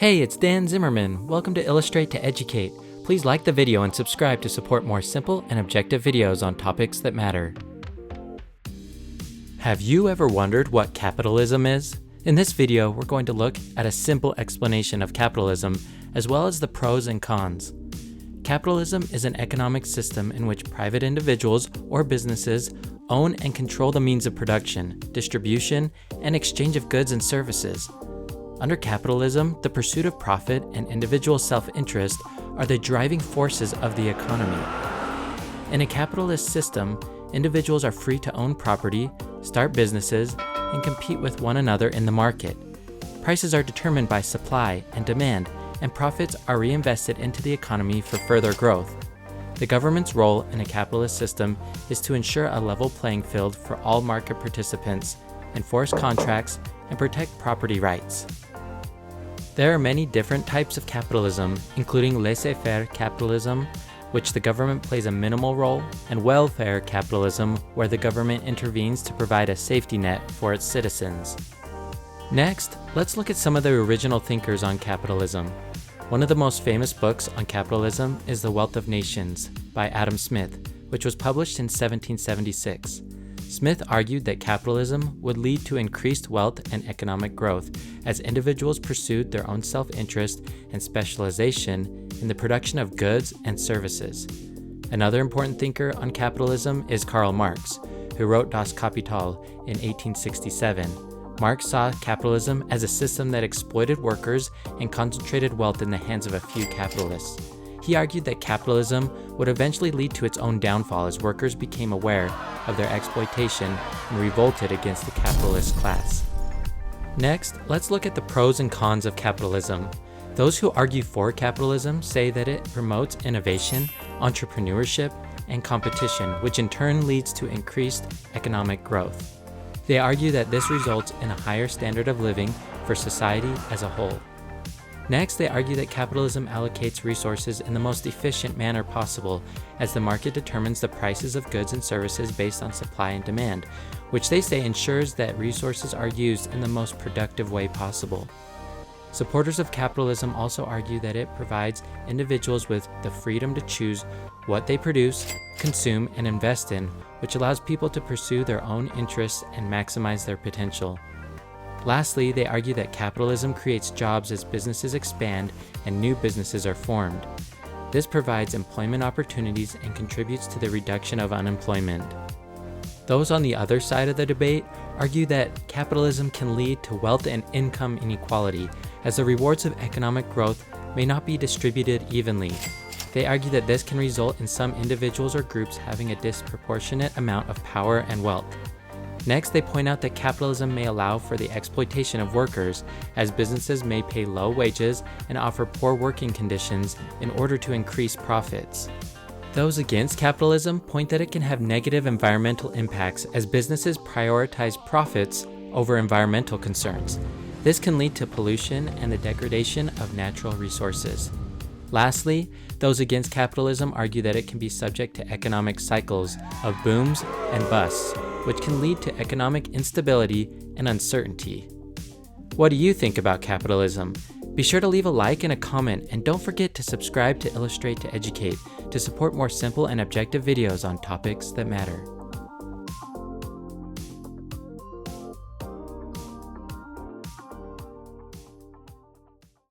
Hey, it's Dan Zimmerman. Welcome to Illustrate to Educate. Please like the video and subscribe to support more simple and objective videos on topics that matter. Have you ever wondered what capitalism is? In this video, we're going to look at a simple explanation of capitalism, as well as the pros and cons. Capitalism is an economic system in which private individuals or businesses own and control the means of production, distribution, and exchange of goods and services. Under capitalism, the pursuit of profit and individual self-interest are the driving forces of the economy. In a capitalist system, individuals are free to own property, start businesses, and compete with one another in the market. Prices are determined by supply and demand, and profits are reinvested into the economy for further growth. The government's role in a capitalist system is to ensure a level playing field for all market participants, enforce contracts, and protect property rights. There are many different types of capitalism, including laissez-faire capitalism, which the government plays a minimal role, and welfare capitalism, where the government intervenes to provide a safety net for its citizens. Next, let's look at some of the original thinkers on capitalism. One of the most famous books on capitalism is The Wealth of Nations by Adam Smith, which was published in 1776. Smith argued that capitalism would lead to increased wealth and economic growth as individuals pursued their own self-interest and specialization in the production of goods and services. Another important thinker on capitalism is Karl Marx, who wrote Das Kapital in 1867. Marx saw capitalism as a system that exploited workers and concentrated wealth in the hands of a few capitalists. He argued that capitalism would eventually lead to its own downfall as workers became aware of their exploitation and revolted against the capitalist class. Next, let's look at the pros and cons of capitalism. Those who argue for capitalism say that it promotes innovation, entrepreneurship, and competition, which in turn leads to increased economic growth. They argue that this results in a higher standard of living for society as a whole. Next, they argue that capitalism allocates resources in the most efficient manner possible, as the market determines the prices of goods and services based on supply and demand, which they say ensures that resources are used in the most productive way possible. Supporters of capitalism also argue that it provides individuals with the freedom to choose what they produce, consume, and invest in, which allows people to pursue their own interests and maximize their potential. Lastly, they argue that capitalism creates jobs as businesses expand and new businesses are formed. This provides employment opportunities and contributes to the reduction of unemployment. Those on the other side of the debate argue that capitalism can lead to wealth and income inequality, as the rewards of economic growth may not be distributed evenly. They argue that this can result in some individuals or groups having a disproportionate amount of power and wealth. Next, they point out that capitalism may allow for the exploitation of workers, as businesses may pay low wages and offer poor working conditions in order to increase profits. Those against capitalism point that it can have negative environmental impacts as businesses prioritize profits over environmental concerns. This can lead to pollution and the degradation of natural resources. Lastly, those against capitalism argue that it can be subject to economic cycles of booms and busts, which can lead to economic instability and uncertainty. What do you think about capitalism? Be sure to leave a like and a comment, and don't forget to subscribe to Illustrate to Educate to support more simple and objective videos on topics that matter.